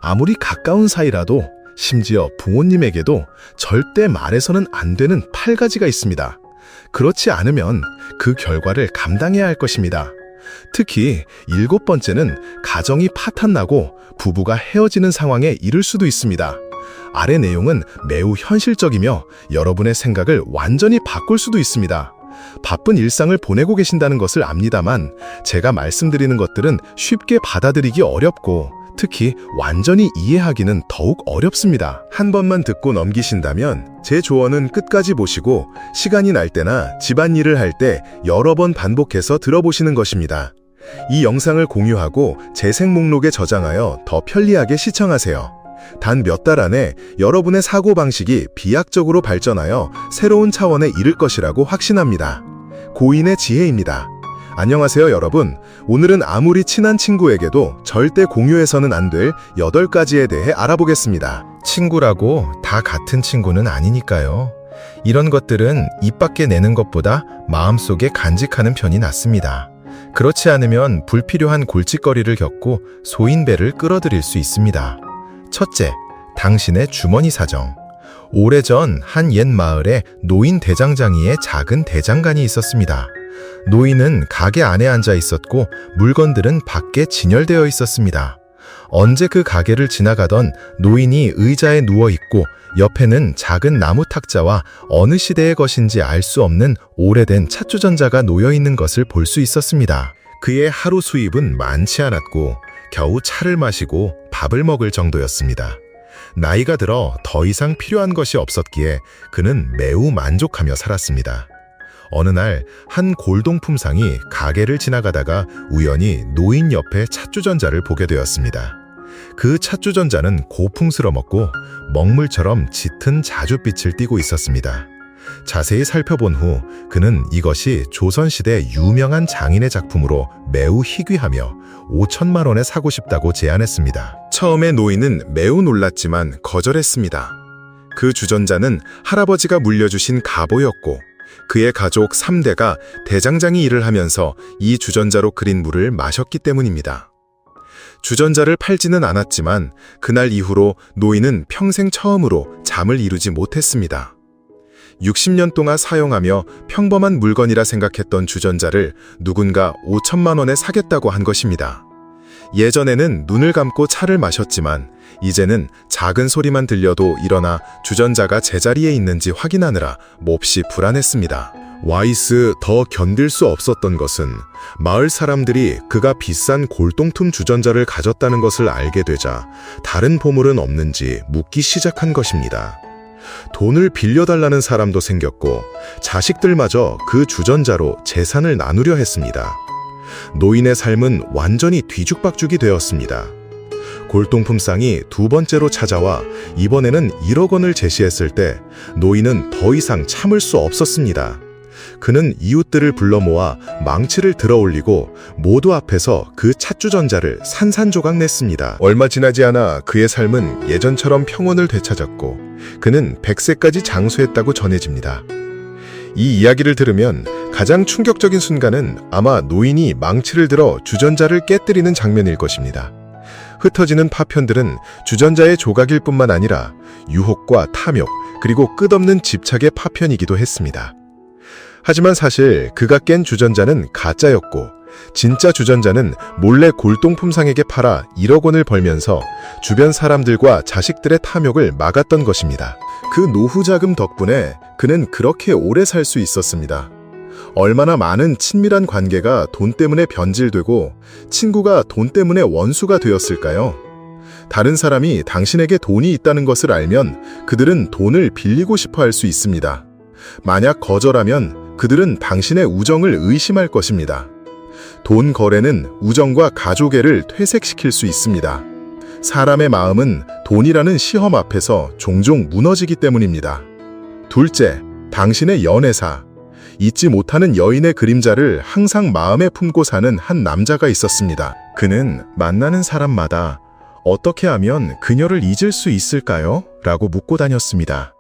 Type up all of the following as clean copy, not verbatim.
아무리 가까운 사이라도 심지어 부모님에게도 절대 말해서는 안 되는 8가지가 있습니다. 그렇지 않으면 그 결과를 감당해야 할 것입니다. 특히 7번째는 가정이 파탄나고 부부가 헤어지는 상황에 이를 수도 있습니다. 아래 내용은 매우 현실적이며 여러분의 생각을 완전히 바꿀 수도 있습니다. 바쁜 일상을 보내고 계신다는 것을 압니다만 제가 말씀드리는 것들은 쉽게 받아들이기 어렵고 특히 완전히 이해하기는 더욱 어렵습니다. 한 번만 듣고 넘기신다면 제 조언은 끝까지 보시고 시간이 날 때나 집안일을 할 때 여러 번 반복해서 들어보시는 것입니다. 이 영상을 공유하고 재생 목록에 저장하여 더 편리하게 시청하세요. 단 몇 달 안에 여러분의 사고방식이 비약적으로 발전하여 새로운 차원에 이를 것이라고 확신합니다. 고인의 지혜입니다. 안녕하세요 여러분. 오늘은 아무리 친한 친구에게도 절대 공유해서는 안 될 8가지에 대해 알아보겠습니다. 친구라고 다 같은 친구는 아니니까요. 이런 것들은 입 밖에 내는 것보다 마음속에 간직하는 편이 낫습니다. 그렇지 않으면 불필요한 골칫거리를 겪고 소인배를 끌어들일 수 있습니다. 첫째, 당신의 주머니 사정. 오래전 한 옛 마을에 노인 대장장이의 작은 대장간이 있었습니다. 노인은 가게 안에 앉아 있었고 물건들은 밖에 진열되어 있었습니다. 언제 그 가게를 지나가던 노인이 의자에 누워 있고 옆에는 작은 나무 탁자와 어느 시대의 것인지 알 수 없는 오래된 찻주전자가 놓여 있는 것을 볼 수 있었습니다. 그의 하루 수입은 많지 않았고 겨우 차를 마시고 밥을 먹을 정도였습니다. 나이가 들어 더 이상 필요한 것이 없었기에 그는 매우 만족하며 살았습니다. 어느 날 한 골동품상이 가게를 지나가다가 우연히 노인 옆에 찻주전자를 보게 되었습니다. 그 찻주전자는 고풍스러웠고 먹물처럼 짙은 자줏빛을 띠고 있었습니다. 자세히 살펴본 후 그는 이것이 조선시대 유명한 장인의 작품으로 매우 희귀하며 5천만 원에 사고 싶다고 제안했습니다. 처음에 노인은 매우 놀랐지만 거절했습니다. 그 주전자는 할아버지가 물려주신 가보였고 그의 가족 3대가 대장장이 일을 하면서 이 주전자로 그린 물을 마셨기 때문입니다. 주전자를 팔지는 않았지만 그날 이후로 노인은 평생 처음으로 잠을 이루지 못했습니다. 60년 동안 사용하며 평범한 물건이라 생각했던 주전자를 누군가 5천만 원에 사겠다고 한 것입니다. 예전에는 눈을 감고 차를 마셨지만 이제는 작은 소리만 들려도 일어나 주전자가 제자리에 있는지 확인하느라 몹시 불안했습니다. 와이스 더 견딜 수 없었던 것은 마을 사람들이 그가 비싼 골동품 주전자를 가졌다는 것을 알게 되자 다른 보물은 없는지 묻기 시작한 것입니다. 돈을 빌려달라는 사람도 생겼고 자식들마저 그 주전자로 재산을 나누려 했습니다. 노인의 삶은 완전히 뒤죽박죽이 되었습니다. 골동품상이 2번째로 찾아와 이번에는 1억 원을 제시했을 때 노인은 더 이상 참을 수 없었습니다. 그는 이웃들을 불러 모아 망치를 들어올리고 모두 앞에서 그 찻주전자를 산산조각 냈습니다. 얼마 지나지 않아 그의 삶은 예전처럼 평온을 되찾았고 그는 100세까지 장수했다고 전해집니다. 이 이야기를 들으면 가장 충격적인 순간은 아마 노인이 망치를 들어 주전자를 깨뜨리는 장면일 것입니다. 흩어지는 파편들은 주전자의 조각일 뿐만 아니라 유혹과 탐욕 그리고 끝없는 집착의 파편이기도 했습니다. 하지만 사실 그가 깬 주전자는 가짜였고 진짜 주전자는 몰래 골동품상에게 팔아 1억 원을 벌면서 주변 사람들과 자식들의 탐욕을 막았던 것입니다. 그 노후 자금 덕분에 그는 그렇게 오래 살 수 있었습니다. 얼마나 많은 친밀한 관계가 돈 때문에 변질되고 친구가 돈 때문에 원수가 되었을까요? 다른 사람이 당신에게 돈이 있다는 것을 알면 그들은 돈을 빌리고 싶어 할 수 있습니다. 만약 거절하면 그들은 당신의 우정을 의심할 것입니다. 돈 거래는 우정과 가족애를 퇴색시킬 수 있습니다. 사람의 마음은 돈이라는 시험 앞에서 종종 무너지기 때문입니다. 둘째, 당신의 연애사. 잊지 못하는 여인의 그림자를 항상 마음에 품고 사는 한 남자가 있었습니다. 그는 만나는 사람마다 어떻게 하면 그녀를 잊을 수 있을까요? 라고 묻고 다녔습니다.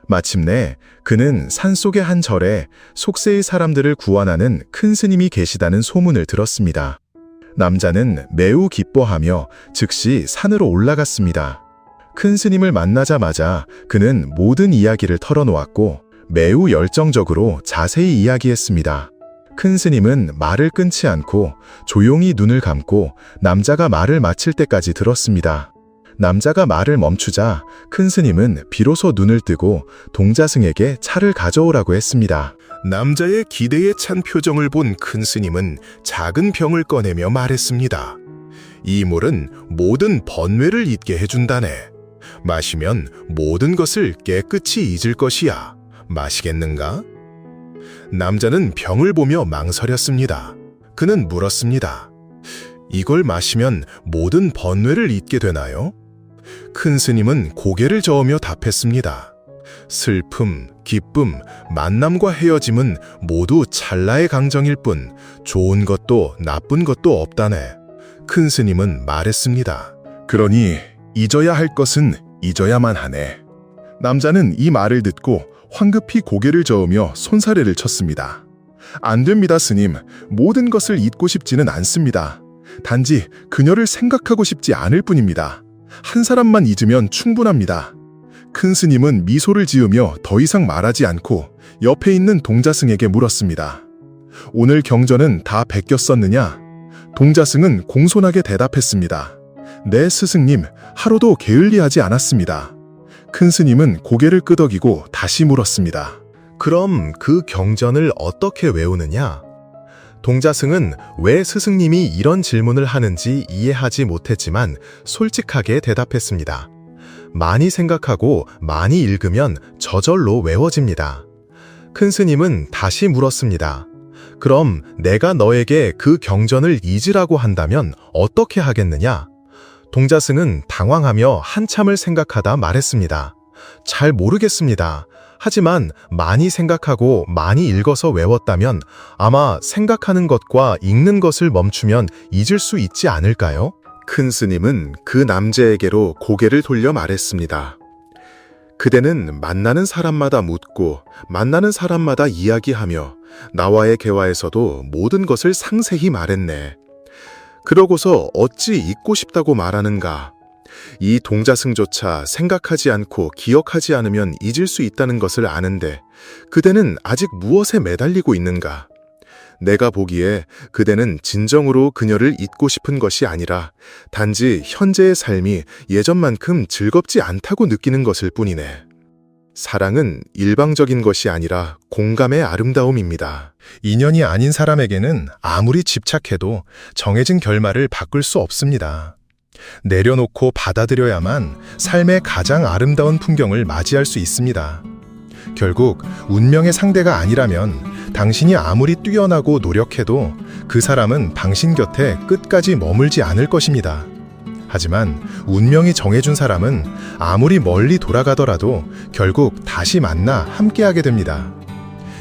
마침내 그는 산속의 한 절에 속세의 사람들을 구원하는 큰 스님이 계시다는 소문을 들었습니다. 남자는 매우 기뻐하며 즉시 산으로 올라갔습니다. 큰 스님을 만나자마자 그는 모든 이야기를 털어놓았고 매우 열정적으로 자세히 이야기했습니다. 큰 스님은 말을 끊지 않고 조용히 눈을 감고 남자가 말을 마칠 때까지 들었습니다. 남자가 말을 멈추자 큰 스님은 비로소 눈을 뜨고 동자승에게 차를 가져오라고 했습니다. 남자의 기대에 찬 표정을 본 큰 스님은 작은 병을 꺼내며 말했습니다. 이 물은 모든 번뇌를 잊게 해준다네. 마시면 모든 것을 깨끗이 잊을 것이야. 마시겠는가? 남자는 병을 보며 망설였습니다. 그는 물었습니다. 이걸 마시면 모든 번뇌를 잊게 되나요? 큰 스님은 고개를 저으며 답했습니다. 슬픔, 기쁨, 만남과 헤어짐은 모두 찰나의 강정일 뿐 좋은 것도 나쁜 것도 없다네. 큰 스님은 말했습니다. 그러니 잊어야 할 것은 잊어야만 하네. 남자는 이 말을 듣고 황급히 고개를 저으며 손사래를 쳤습니다. 안 됩니다, 스님. 모든 것을 잊고 싶지는 않습니다. 단지 그녀를 생각하고 싶지 않을 뿐입니다. 한 사람만 잊으면 충분합니다. 큰 스님은 미소를 지으며 더 이상 말하지 않고 옆에 있는 동자승에게 물었습니다. 오늘 경전은 다 베꼈었느냐? 동자승은 공손하게 대답했습니다. 네, 스승님, 하루도 게을리하지 않았습니다. 큰 스님은 고개를 끄덕이고 다시 물었습니다. 그럼 그 경전을 어떻게 외우느냐? 동자승은 왜 스승님이 이런 질문을 하는지 이해하지 못했지만 솔직하게 대답했습니다. 많이 생각하고 많이 읽으면 저절로 외워집니다. 큰 스님은 다시 물었습니다. 그럼 내가 너에게 그 경전을 잊으라고 한다면 어떻게 하겠느냐? 동자승은 당황하며 한참을 생각하다 말했습니다. 잘 모르겠습니다. 하지만 많이 생각하고 많이 읽어서 외웠다면 아마 생각하는 것과 읽는 것을 멈추면 잊을 수 있지 않을까요? 큰 스님은 그 남자에게로 고개를 돌려 말했습니다. 그대는 만나는 사람마다 묻고 만나는 사람마다 이야기하며 나와의 대화에서도 모든 것을 상세히 말했네. 그러고서 어찌 잊고 싶다고 말하는가? 이 동자승조차 생각하지 않고 기억하지 않으면 잊을 수 있다는 것을 아는데 그대는 아직 무엇에 매달리고 있는가? 내가 보기에 그대는 진정으로 그녀를 잊고 싶은 것이 아니라 단지 현재의 삶이 예전만큼 즐겁지 않다고 느끼는 것일 뿐이네. 사랑은 일방적인 것이 아니라 공감의 아름다움입니다. 인연이 아닌 사람에게는 아무리 집착해도 정해진 결말을 바꿀 수 없습니다. 내려놓고 받아들여야만 삶의 가장 아름다운 풍경을 맞이할 수 있습니다. 결국 운명의 상대가 아니라면 당신이 아무리 뛰어나고 노력해도 그 사람은 당신 곁에 끝까지 머물지 않을 것입니다. 하지만 운명이 정해준 사람은 아무리 멀리 돌아가더라도 결국 다시 만나 함께하게 됩니다.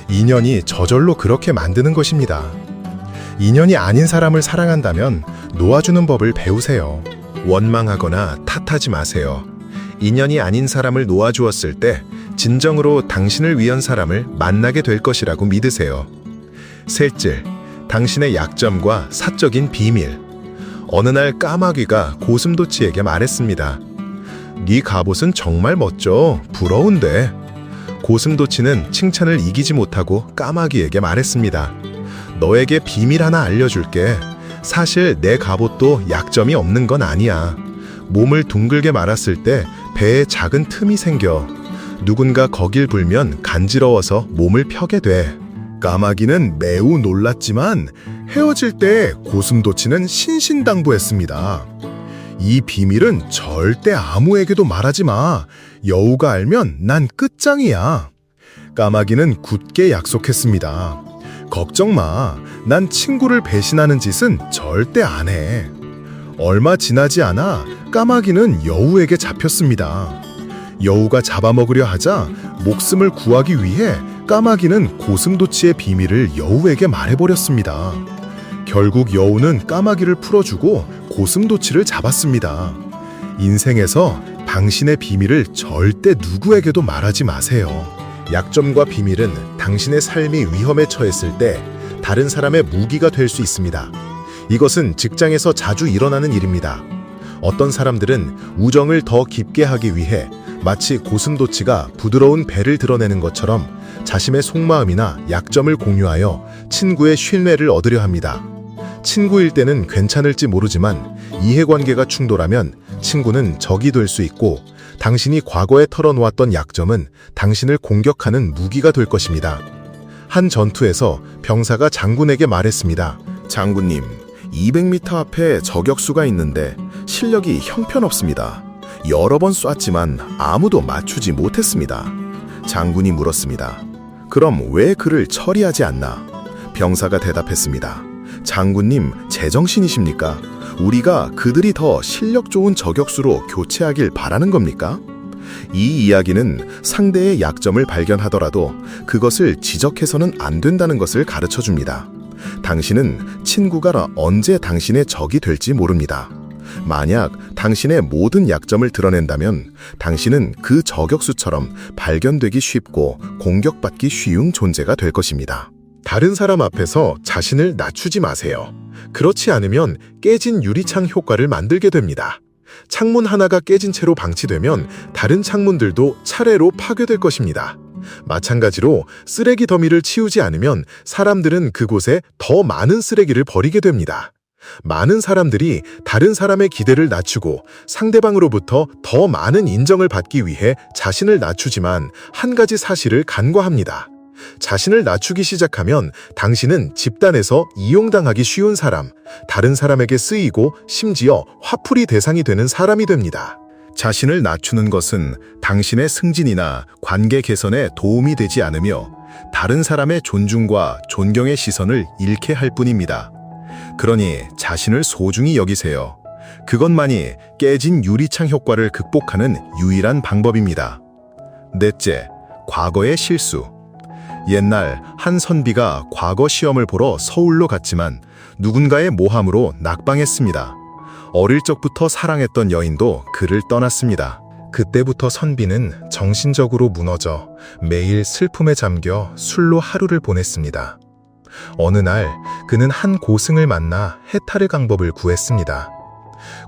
인연이 저절로 그렇게 만드는 것입니다. 인연이 아닌 사람을 사랑한다면 놓아주는 법을 배우세요. 원망하거나 탓하지 마세요. 인연이 아닌 사람을 놓아주었을 때 진정으로 당신을 위한 사람을 만나게 될 것이라고 믿으세요. 셋째, 당신의 약점과 사적인 비밀. 어느 날 까마귀가 고슴도치에게 말했습니다. 네 갑옷은 정말 멋져. 부러운데. 고슴도치는 칭찬을 이기지 못하고 까마귀에게 말했습니다. 너에게 비밀 하나 알려줄게. 사실 내 갑옷도 약점이 없는 건 아니야. 몸을 둥글게 말았을 때 배에 작은 틈이 생겨. 누군가 거길 불면 간지러워서 몸을 펴게 돼. 까마귀는 매우 놀랐지만 헤어질 때 고슴도치는 신신당부했습니다. 이 비밀은 절대 아무에게도 말하지 마. 여우가 알면 난 끝장이야. 까마귀는 굳게 약속했습니다. 걱정 마. 난 친구를 배신하는 짓은 절대 안 해. 얼마 지나지 않아 까마귀는 여우에게 잡혔습니다. 여우가 잡아먹으려 하자 목숨을 구하기 위해 까마귀는 고슴도치의 비밀을 여우에게 말해버렸습니다. 결국 여우는 까마귀를 풀어주고 고슴도치를 잡았습니다. 인생에서 당신의 비밀을 절대 누구에게도 말하지 마세요. 약점과 비밀은 당신의 삶이 위험에 처했을 때 다른 사람의 무기가 될 수 있습니다. 이것은 직장에서 자주 일어나는 일입니다. 어떤 사람들은 우정을 더 깊게 하기 위해 마치 고슴도치가 부드러운 배를 드러내는 것처럼 자신의 속마음이나 약점을 공유하여 친구의 신뢰를 얻으려 합니다. 친구일 때는 괜찮을지 모르지만 이해관계가 충돌하면 친구는 적이 될 수 있고 당신이 과거에 털어놓았던 약점은 당신을 공격하는 무기가 될 것입니다. 한 전투에서 병사가 장군에게 말했습니다. 장군님, 200m 앞에 저격수가 있는데 실력이 형편없습니다. 여러 번 쐈지만 아무도 맞추지 못했습니다. 장군이 물었습니다. 그럼 왜 그를 처리하지 않나? 병사가 대답했습니다. 장군님, 제정신이십니까? 우리가 그들이 더 실력 좋은 저격수로 교체하길 바라는 겁니까? 이 이야기는 상대의 약점을 발견하더라도 그것을 지적해서는 안 된다는 것을 가르쳐 줍니다. 당신은 친구가 언제 당신의 적이 될지 모릅니다. 만약 당신의 모든 약점을 드러낸다면 당신은 그 저격수처럼 발견되기 쉽고 공격받기 쉬운 존재가 될 것입니다. 다른 사람 앞에서 자신을 낮추지 마세요. 그렇지 않으면 깨진 유리창 효과를 만들게 됩니다. 창문 하나가 깨진 채로 방치되면 다른 창문들도 차례로 파괴될 것입니다. 마찬가지로 쓰레기 더미를 치우지 않으면 사람들은 그곳에 더 많은 쓰레기를 버리게 됩니다. 많은 사람들이 다른 사람의 기대를 낮추고 상대방으로부터 더 많은 인정을 받기 위해 자신을 낮추지만 한 가지 사실을 간과합니다. 자신을 낮추기 시작하면 당신은 집단에서 이용당하기 쉬운 사람, 다른 사람에게 쓰이고 심지어 화풀이 대상이 되는 사람이 됩니다. 자신을 낮추는 것은 당신의 승진이나 관계 개선에 도움이 되지 않으며 다른 사람의 존중과 존경의 시선을 잃게 할 뿐입니다. 그러니 자신을 소중히 여기세요. 그것만이 깨진 유리창 효과를 극복하는 유일한 방법입니다. 넷째, 과거의 실수. 옛날 한 선비가 과거 시험을 보러 서울로 갔지만 누군가의 모함으로 낙방했습니다. 어릴 적부터 사랑했던 여인도 그를 떠났습니다. 그때부터 선비는 정신적으로 무너져 매일 슬픔에 잠겨 술로 하루를 보냈습니다. 어느 날 그는 한 고승을 만나 해탈의 방법을 구했습니다.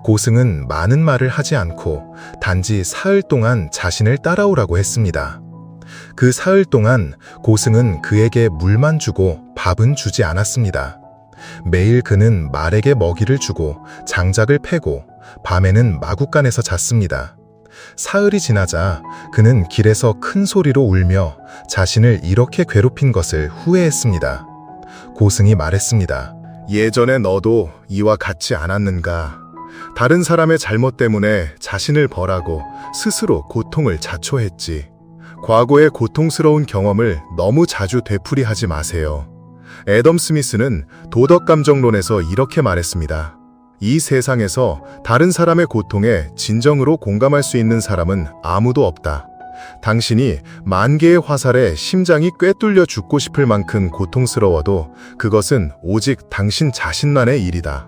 고승은 많은 말을 하지 않고 단지 사흘 동안 자신을 따라오라고 했습니다. 그 사흘 동안 고승은 그에게 물만 주고 밥은 주지 않았습니다. 매일 그는 말에게 먹이를 주고 장작을 패고 밤에는 마구간에서 잤습니다. 사흘이 지나자 그는 길에서 큰 소리로 울며 자신을 이렇게 괴롭힌 것을 후회했습니다. 고승이 말했습니다. 예전에 너도 이와 같지 않았는가? 다른 사람의 잘못 때문에 자신을 벌하고 스스로 고통을 자초했지. 과거의 고통스러운 경험을 너무 자주 되풀이하지 마세요. 애덤 스미스는 도덕감정론에서 이렇게 말했습니다. 이 세상에서 다른 사람의 고통에 진정으로 공감할 수 있는 사람은 아무도 없다. 당신이 만 개의 화살에 심장이 꿰뚫려 죽고 싶을 만큼 고통스러워도 그것은 오직 당신 자신만의 일이다.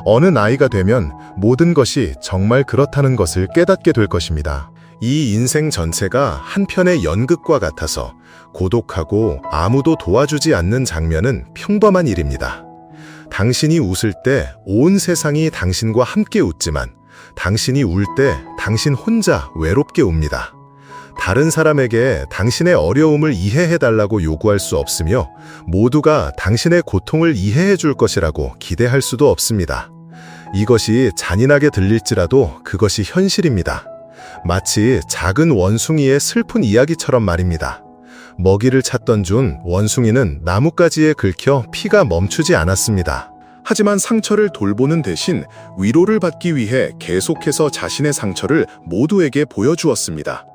어느 나이가 되면 모든 것이 정말 그렇다는 것을 깨닫게 될 것입니다. 이 인생 전체가 한 편의 연극과 같아서 고독하고 아무도 도와주지 않는 장면은 평범한 일입니다. 당신이 웃을 때 온 세상이 당신과 함께 웃지만 당신이 울 때 당신 혼자 외롭게 웁니다. 다른 사람에게 당신의 어려움을 이해해달라고 요구할 수 없으며 모두가 당신의 고통을 이해해 줄 것이라고 기대할 수도 없습니다. 이것이 잔인하게 들릴지라도 그것이 현실입니다. 마치 작은 원숭이의 슬픈 이야기처럼 말입니다. 먹이를 찾던 중 원숭이는 나뭇가지에 긁혀 피가 멈추지 않았습니다. 하지만 상처를 돌보는 대신 위로를 받기 위해 계속해서 자신의 상처를 모두에게 보여주었습니다.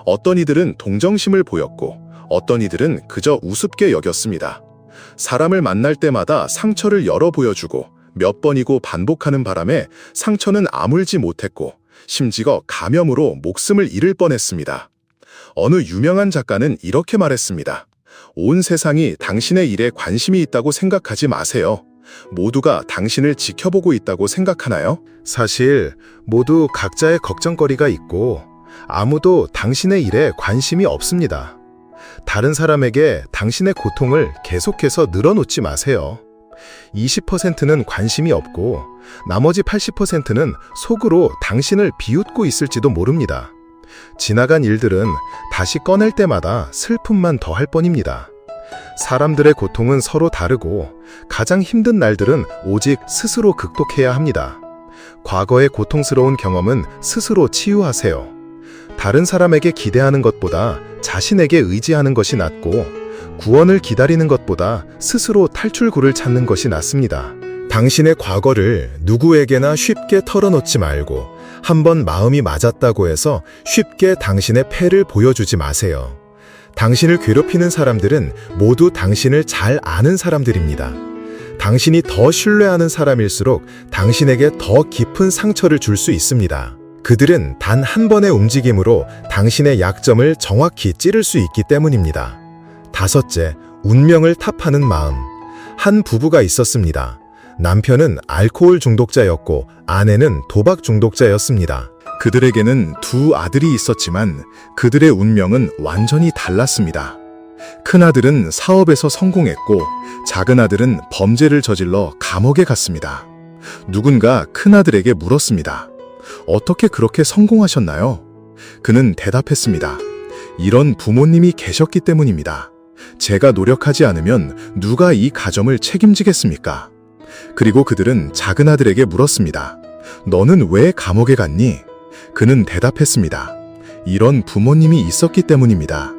어떤 이들은 동정심을 보였고 어떤 이들은 그저 우습게 여겼습니다. 사람을 만날 때마다 상처를 열어 보여주고 몇 번이고 반복하는 바람에 상처는 아물지 못했고 심지어 감염으로 목숨을 잃을 뻔했습니다. 어느 유명한 작가는 이렇게 말했습니다. 온 세상이 당신의 일에 관심이 있다고 생각하지 마세요. 모두가 당신을 지켜보고 있다고 생각하나요? 사실 모두 각자의 걱정거리가 있고 아무도 당신의 일에 관심이 없습니다. 다른 사람에게 당신의 고통을 계속해서 늘어놓지 마세요. 20%는 관심이 없고 나머지 80%는 속으로 당신을 비웃고 있을지도 모릅니다. 지나간 일들은 다시 꺼낼 때마다 슬픔만 더할 뿐입니다. 사람들의 고통은 서로 다르고 가장 힘든 날들은 오직 스스로 극복해야 합니다. 과거의 고통스러운 경험은 스스로 치유하세요. 다른 사람에게 기대하는 것보다 자신에게 의지하는 것이 낫고 구원을 기다리는 것보다 스스로 탈출구를 찾는 것이 낫습니다. 당신의 과거를 누구에게나 쉽게 털어놓지 말고 한번 마음이 맞았다고 해서 쉽게 당신의 패를 보여주지 마세요. 당신을 괴롭히는 사람들은 모두 당신을 잘 아는 사람들입니다. 당신이 더 신뢰하는 사람일수록 당신에게 더 깊은 상처를 줄 수 있습니다. 그들은 단 한 번의 움직임으로 당신의 약점을 정확히 찌를 수 있기 때문입니다. 다섯째, 운명을 탓하는 마음. 한 부부가 있었습니다. 남편은 알코올 중독자였고 아내는 도박 중독자였습니다. 그들에게는 두 아들이 있었지만 그들의 운명은 완전히 달랐습니다. 큰아들은 사업에서 성공했고 작은 아들은 범죄를 저질러 감옥에 갔습니다. 누군가 큰아들에게 물었습니다. 어떻게 그렇게 성공하셨나요? 그는 대답했습니다. 이런 부모님이 계셨기 때문입니다. 제가 노력하지 않으면 누가 이 가정을 책임지겠습니까? 그리고 그들은 작은 아들에게 물었습니다. 너는 왜 감옥에 갔니? 그는 대답했습니다. 이런 부모님이 있었기 때문입니다.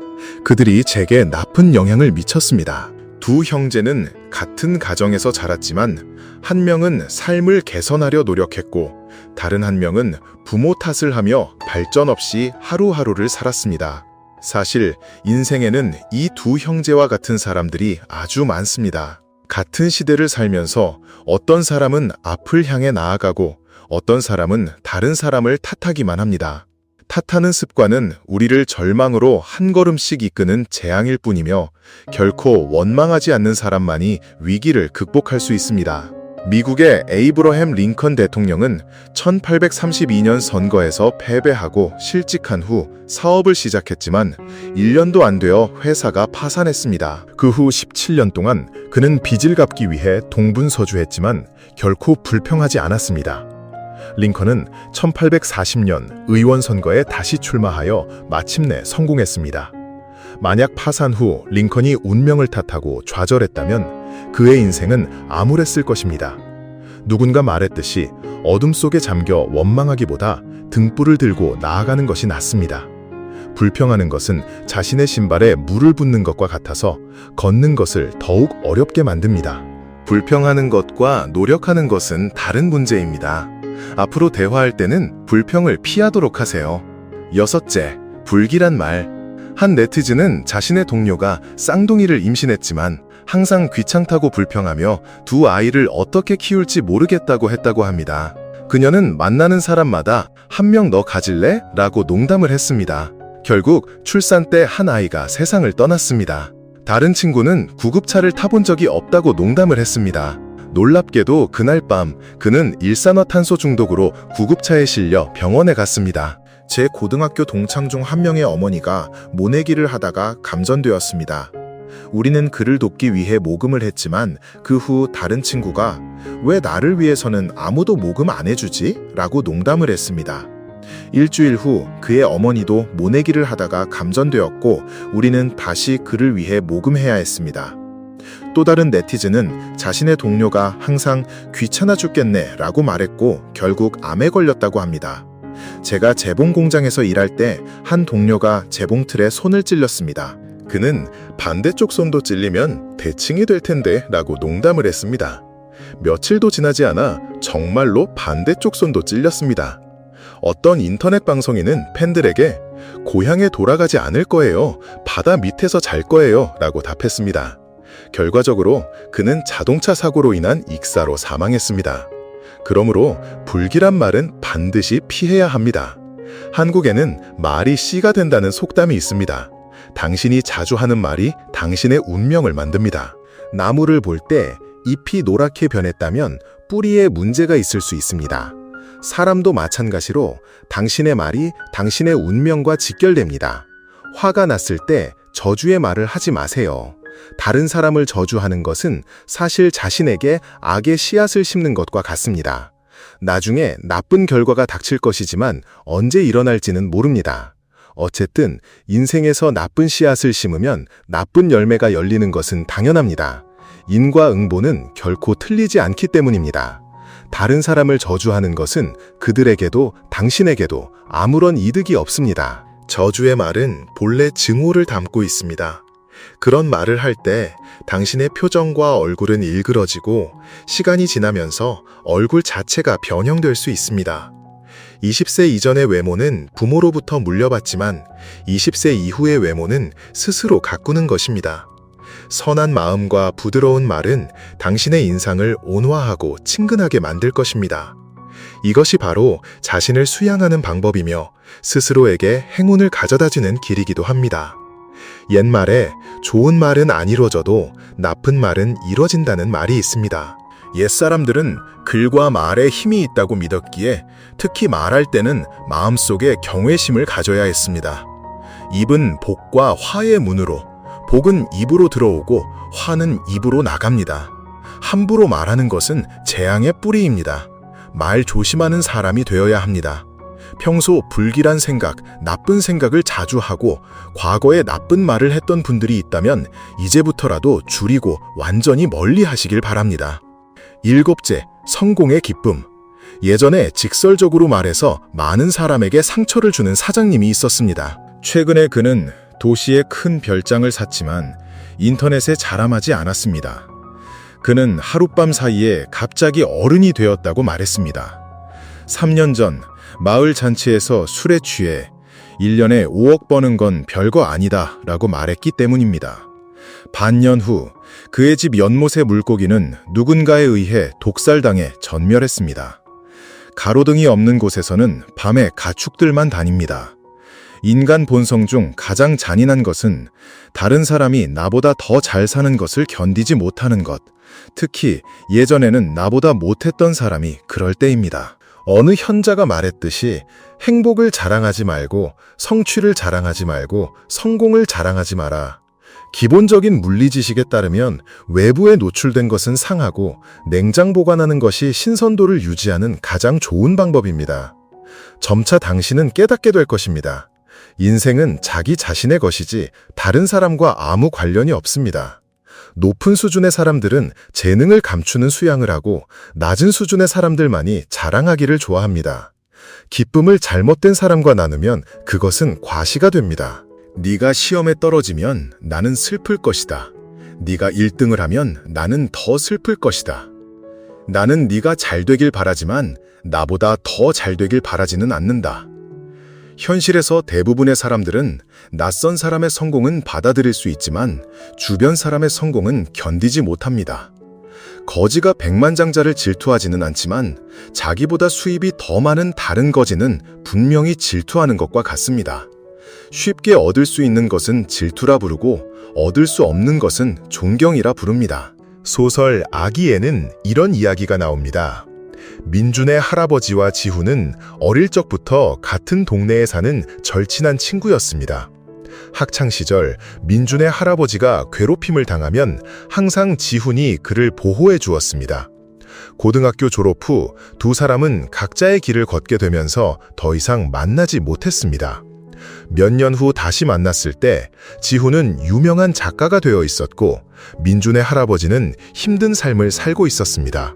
그들이 제게 나쁜 영향을 미쳤습니다. 두 형제는 같은 가정에서 자랐지만 한 명은 삶을 개선하려 노력했고 다른 한 명은 부모 탓을 하며 발전 없이 하루하루를 살았습니다. 사실 인생에는 이 두 형제와 같은 사람들이 아주 많습니다. 같은 시대를 살면서 어떤 사람은 앞을 향해 나아가고 어떤 사람은 다른 사람을 탓하기만 합니다. 탓하는 습관은 우리를 절망으로 한 걸음씩 이끄는 재앙일 뿐이며 결코 원망하지 않는 사람만이 위기를 극복할 수 있습니다. 미국의 에이브러햄 링컨 대통령은 1832년 선거에서 패배하고 실직한 후 사업을 시작했지만 1년도 안 되어 회사가 파산했습니다. 그 후 17년 동안 그는 빚을 갚기 위해 동분서주했지만 결코 불평하지 않았습니다. 링컨은 1840년 의원 선거에 다시 출마하여 마침내 성공했습니다. 만약 파산 후 링컨이 운명을 탓하고 좌절했다면 그의 인생은 암울했을 것입니다. 누군가 말했듯이 어둠 속에 잠겨 원망하기보다 등불을 들고 나아가는 것이 낫습니다. 불평하는 것은 자신의 신발에 물을 붓는 것과 같아서 걷는 것을 더욱 어렵게 만듭니다. 불평하는 것과 노력하는 것은 다른 문제입니다. 앞으로 대화할 때는 불평을 피하도록 하세요. 여섯째, 불길한 말. 한 네티즌은 자신의 동료가 쌍둥이를 임신했지만 항상 귀찮다고 불평하며 두 아이를 어떻게 키울지 모르겠다고 했다고 합니다. 그녀는 만나는 사람마다 한 명 너 가질래? 라고 농담을 했습니다. 결국 출산 때 한 아이가 세상을 떠났습니다. 다른 친구는 구급차를 타본 적이 없다고 농담을 했습니다. 놀랍게도 그날 밤 그는 일산화탄소 중독으로 구급차에 실려 병원에 갔습니다. 제 고등학교 동창 중 한 명의 어머니가 모내기를 하다가 감전되었습니다. 우리는 그를 돕기 위해 모금을 했지만 그 후 다른 친구가 왜 나를 위해서는 아무도 모금 안 해주지? 라고 농담을 했습니다. 일주일 후 그의 어머니도 모내기를 하다가 감전되었고 우리는 다시 그를 위해 모금해야 했습니다. 또 다른 네티즌은 자신의 동료가 항상 귀찮아 죽겠네 라고 말했고 결국 암에 걸렸다고 합니다. 제가 재봉 공장에서 일할 때 한 동료가 재봉틀에 손을 찔렸습니다. 그는 반대쪽 손도 찔리면 대칭이 될 텐데 라고 농담을 했습니다. 며칠도 지나지 않아 정말로 반대쪽 손도 찔렸습니다. 어떤 인터넷 방송인은 팬들에게 고향에 돌아가지 않을 거예요. 바다 밑에서 잘 거예요. 라고 답했습니다. 결과적으로 그는 자동차 사고로 인한 익사로 사망했습니다. 그러므로 불길한 말은 반드시 피해야 합니다. 한국에는 말이 씨가 된다는 속담이 있습니다. 당신이 자주 하는 말이 당신의 운명을 만듭니다. 나무를 볼 때 잎이 노랗게 변했다면 뿌리에 문제가 있을 수 있습니다. 사람도 마찬가지로 당신의 말이 당신의 운명과 직결됩니다. 화가 났을 때 저주의 말을 하지 마세요. 다른 사람을 저주하는 것은 사실 자신에게 악의 씨앗을 심는 것과 같습니다. 나중에 나쁜 결과가 닥칠 것이지만 언제 일어날지는 모릅니다. 어쨌든 인생에서 나쁜 씨앗을 심으면 나쁜 열매가 열리는 것은 당연합니다. 인과응보는 결코 틀리지 않기 때문입니다. 다른 사람을 저주하는 것은 그들에게도 당신에게도 아무런 이득이 없습니다. 저주의 말은 본래 증오를 담고 있습니다. 그런 말을 할 때 당신의 표정과 얼굴은 일그러지고 시간이 지나면서 얼굴 자체가 변형될 수 있습니다. 20세 이전의 외모는 부모로부터 물려받지만 20세 이후의 외모는 스스로 가꾸는 것입니다. 선한 마음과 부드러운 말은 당신의 인상을 온화하고 친근하게 만들 것입니다. 이것이 바로 자신을 수양하는 방법이며 스스로에게 행운을 가져다주는 길이기도 합니다. 옛말에 좋은 말은 안 이루어져도 나쁜 말은 이루어진다는 말이 있습니다. 옛사람들은 글과 말에 힘이 있다고 믿었기에 특히 말할 때는 마음속에 경외심을 가져야 했습니다. 입은 복과 화의 문으로, 복은 입으로 들어오고 화는 입으로 나갑니다. 함부로 말하는 것은 재앙의 뿌리입니다. 말 조심하는 사람이 되어야 합니다. 평소 불길한 생각, 나쁜 생각을 자주 하고 과거에 나쁜 말을 했던 분들이 있다면 이제부터라도 줄이고 완전히 멀리 하시길 바랍니다. 7째, 성공의 기쁨. 예전에 직설적으로 말해서 많은 사람에게 상처를 주는 사장님이 있었습니다. 최근에 그는 도시에 큰 별장을 샀지만 인터넷에 자랑하지 않았습니다. 그는 하룻밤 사이에 갑자기 어른이 되었다고 말했습니다. 3년 전 마을 잔치에서 술에 취해 1년에 5억 버는 건 별거 아니다 라고 말했기 때문입니다. 반년 후 그의 집 연못의 물고기는 누군가에 의해 독살당해 전멸했습니다. 가로등이 없는 곳에서는 밤에 가축들만 다닙니다. 인간 본성 중 가장 잔인한 것은 다른 사람이 나보다 더 잘 사는 것을 견디지 못하는 것, 특히 예전에는 나보다 못했던 사람이 그럴 때입니다. 어느 현자가 말했듯이 행복을 자랑하지 말고 성취를 자랑하지 말고 성공을 자랑하지 마라. 기본적인 물리 지식에 따르면 외부에 노출된 것은 상하고 냉장 보관하는 것이 신선도를 유지하는 가장 좋은 방법입니다. 점차 당신은 깨닫게 될 것입니다. 인생은 자기 자신의 것이지 다른 사람과 아무 관련이 없습니다. 높은 수준의 사람들은 재능을 감추는 수양을 하고 낮은 수준의 사람들만이 자랑하기를 좋아합니다. 기쁨을 잘못된 사람과 나누면 그것은 과시가 됩니다. 네가 시험에 떨어지면 나는 슬플 것이다. 네가 1등을 하면 나는 더 슬플 것이다. 나는 네가 잘 되길 바라지만 나보다 더 잘 되길 바라지는 않는다. 현실에서 대부분의 사람들은 낯선 사람의 성공은 받아들일 수 있지만 주변 사람의 성공은 견디지 못합니다. 거지가 백만장자를 질투하지는 않지만 자기보다 수입이 더 많은 다른 거지는 분명히 질투하는 것과 같습니다. 쉽게 얻을 수 있는 것은 질투라 부르고 얻을 수 없는 것은 존경이라 부릅니다. 소설 아기에는 이런 이야기가 나옵니다. 민준의 할아버지와 지훈은 어릴 적부터 같은 동네에 사는 절친한 친구였습니다. 학창시절 민준의 할아버지가 괴롭힘을 당하면 항상 지훈이 그를 보호해 주었습니다. 고등학교 졸업 후 두 사람은 각자의 길을 걷게 되면서 더 이상 만나지 못했습니다. 몇 년 후 다시 만났을 때 지훈은 유명한 작가가 되어 있었고 민준의 할아버지는 힘든 삶을 살고 있었습니다.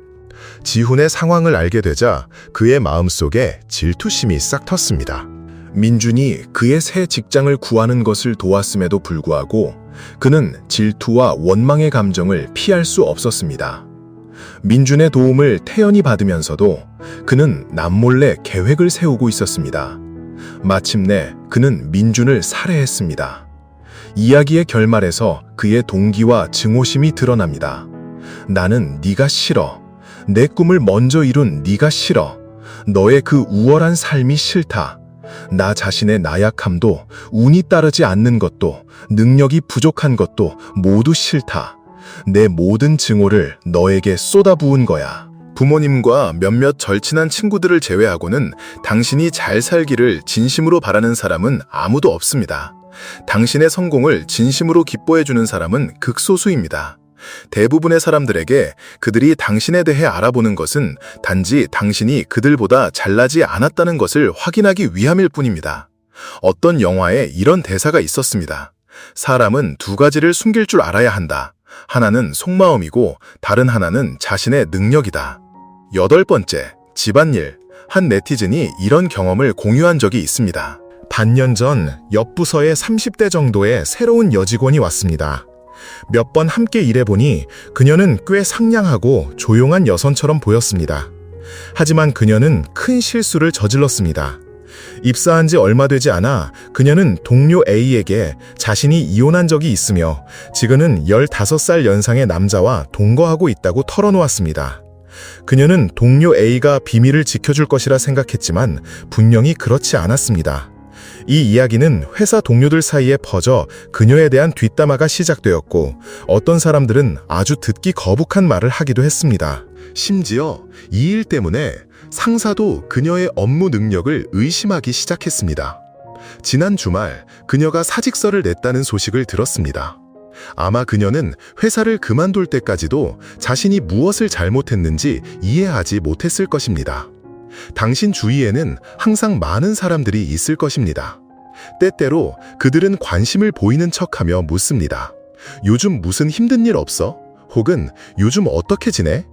지훈의 상황을 알게 되자 그의 마음속에 질투심이 싹 텄습니다. 민준이 그의 새 직장을 구하는 것을 도왔음에도 불구하고 그는 질투와 원망의 감정을 피할 수 없었습니다. 민준의 도움을 태연히 받으면서도 그는 남몰래 계획을 세우고 있었습니다. 마침내 그는 민준을 살해했습니다. 이야기의 결말에서 그의 동기와 증오심이 드러납니다. 나는 네가 싫어. 내 꿈을 먼저 이룬 네가 싫어. 너의 그 우월한 삶이 싫다. 나 자신의 나약함도 운이 따르지 않는 것도 능력이 부족한 것도 모두 싫다. 내 모든 증오를 너에게 쏟아부은 거야. 부모님과 몇몇 절친한 친구들을 제외하고는 당신이 잘 살기를 진심으로 바라는 사람은 아무도 없습니다. 당신의 성공을 진심으로 기뻐해주는 사람은 극소수입니다. 대부분의 사람들에게 그들이 당신에 대해 알아보는 것은 단지 당신이 그들보다 잘나지 않았다는 것을 확인하기 위함일 뿐입니다. 어떤 영화에 이런 대사가 있었습니다. 사람은 두 가지를 숨길 줄 알아야 한다. 하나는 속마음이고 다른 하나는 자신의 능력이다. 8번째, 집안일. 한 네티즌이 이런 경험을 공유한 적이 있습니다. 반년 전 옆 부서에 30대 정도의 새로운 여직원이 왔습니다. 몇 번 함께 일해보니 그녀는 꽤 상냥하고 조용한 여성처럼 보였습니다. 하지만 그녀는 큰 실수를 저질렀습니다. 입사한 지 얼마 되지 않아 그녀는 동료 A에게 자신이 이혼한 적이 있으며 지금은 15살 연상의 남자와 동거하고 있다고 털어놓았습니다. 그녀는 동료 A가 비밀을 지켜줄 것이라 생각했지만 분명히 그렇지 않았습니다. 이 이야기는 회사 동료들 사이에 퍼져 그녀에 대한 뒷담화가 시작되었고 어떤 사람들은 아주 듣기 거북한 말을 하기도 했습니다. 심지어 이 일 때문에 상사도 그녀의 업무 능력을 의심하기 시작했습니다. 지난 주말 그녀가 사직서를 냈다는 소식을 들었습니다. 아마 그녀는 회사를 그만둘 때까지도 자신이 무엇을 잘못했는지 이해하지 못했을 것입니다. 당신 주위에는 항상 많은 사람들이 있을 것입니다. 때때로 그들은 관심을 보이는 척하며 묻습니다. 요즘 무슨 힘든 일 없어? 혹은 요즘 어떻게 지내?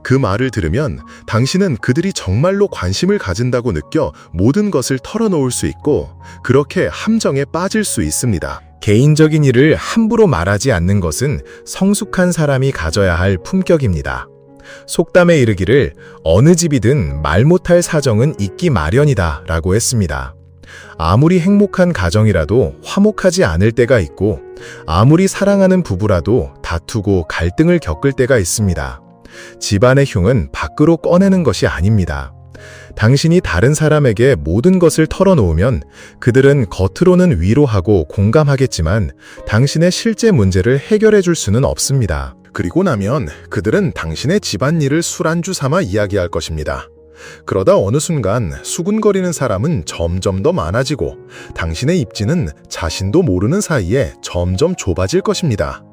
그 말을 들으면 당신은 그들이 정말로 관심을 가진다고 느껴 모든 것을 털어놓을 수 있고 그렇게 함정에 빠질 수 있습니다. 개인적인 일을 함부로 말하지 않는 것은 성숙한 사람이 가져야 할 품격입니다. 속담에 이르기를 어느 집이든 말 못할 사정은 있기 마련이다 라고 했습니다. 아무리 행복한 가정이라도 화목하지 않을 때가 있고 아무리 사랑하는 부부라도 다투고 갈등을 겪을 때가 있습니다. 집안의 흉은 밖으로 꺼내는 것이 아닙니다. 당신이 다른 사람에게 모든 것을 털어놓으면 그들은 겉으로는 위로하고 공감하겠지만 당신의 실제 문제를 해결해 줄 수는 없습니다. 그리고 나면 그들은 당신의 집안일을 술안주 삼아 이야기할 것입니다. 그러다 어느 순간 수군거리는 사람은 점점 더 많아지고 당신의 입지는 자신도 모르는 사이에 점점 좁아질 것입니다.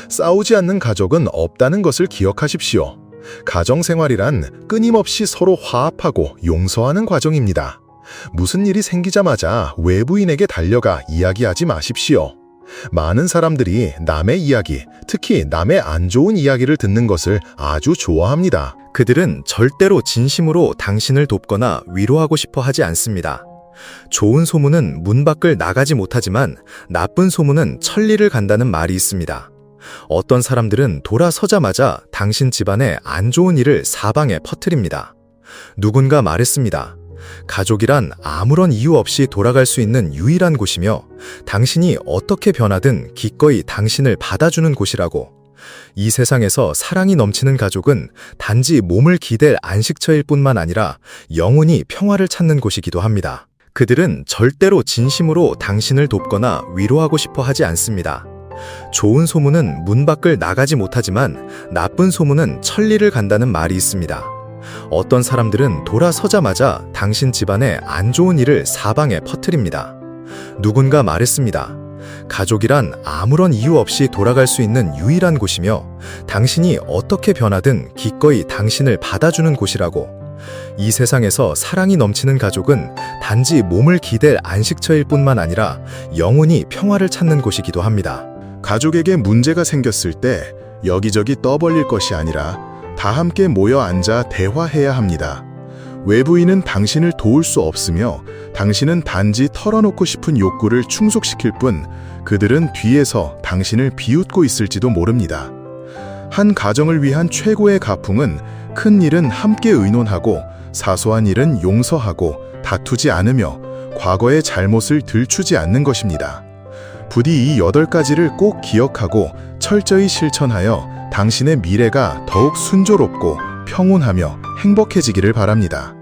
싸우지 않는 가족은 없다는 것을 기억하십시오. 가정생활이란 끊임없이 서로 화합하고 용서하는 과정입니다. 무슨 일이 생기자마자 외부인에게 달려가 이야기하지 마십시오. 많은 사람들이 남의 이야기, 특히 남의 안 좋은 이야기를 듣는 것을 아주 좋아합니다. 그들은 절대로 진심으로 당신을 돕거나 위로하고 싶어 하지 않습니다. 좋은 소문은 문 밖을 나가지 못하지만 나쁜 소문은 천리를 간다는 말이 있습니다. 어떤 사람들은 돌아서자마자 당신 집안에 안 좋은 일을 사방에 퍼뜨립니다. 누군가 말했습니다. 가족이란 아무런 이유 없이 돌아갈 수 있는 유일한 곳이며 당신이 어떻게 변하든 기꺼이 당신을 받아주는 곳이라고. 이 세상에서 사랑이 넘치는 가족은 단지 몸을 기댈 안식처일 뿐만 아니라 영원히 평화를 찾는 곳이기도 합니다. 그들은 절대로 진심으로 당신을 돕거나 위로하고 싶어 하지 않습니다. 좋은 소문은 문 밖을 나가지 못하지만 나쁜 소문은 천리를 간다는 말이 있습니다. 어떤 사람들은 돌아서자마자 당신 집안에 안 좋은 일을 사방에 퍼뜨립니다. 누군가 말했습니다. 가족이란 아무런 이유 없이 돌아갈 수 있는 유일한 곳이며 당신이 어떻게 변하든 기꺼이 당신을 받아주는 곳이라고. 이 세상에서 사랑이 넘치는 가족은 단지 몸을 기댈 안식처일 뿐만 아니라 영원히 평화를 찾는 곳이기도 합니다. 가족에게 문제가 생겼을 때 여기저기 떠벌릴 것이 아니라 다 함께 모여 앉아 대화해야 합니다. 외부인은 당신을 도울 수 없으며 당신은 단지 털어놓고 싶은 욕구를 충족시킬 뿐 그들은 뒤에서 당신을 비웃고 있을지도 모릅니다. 한 가정을 위한 최고의 가풍은 큰 일은 함께 의논하고 사소한 일은 용서하고 다투지 않으며 과거의 잘못을 들추지 않는 것입니다. 부디 이 8가지를 꼭 기억하고 철저히 실천하여 당신의 미래가 더욱 순조롭고 평온하며 행복해지기를 바랍니다.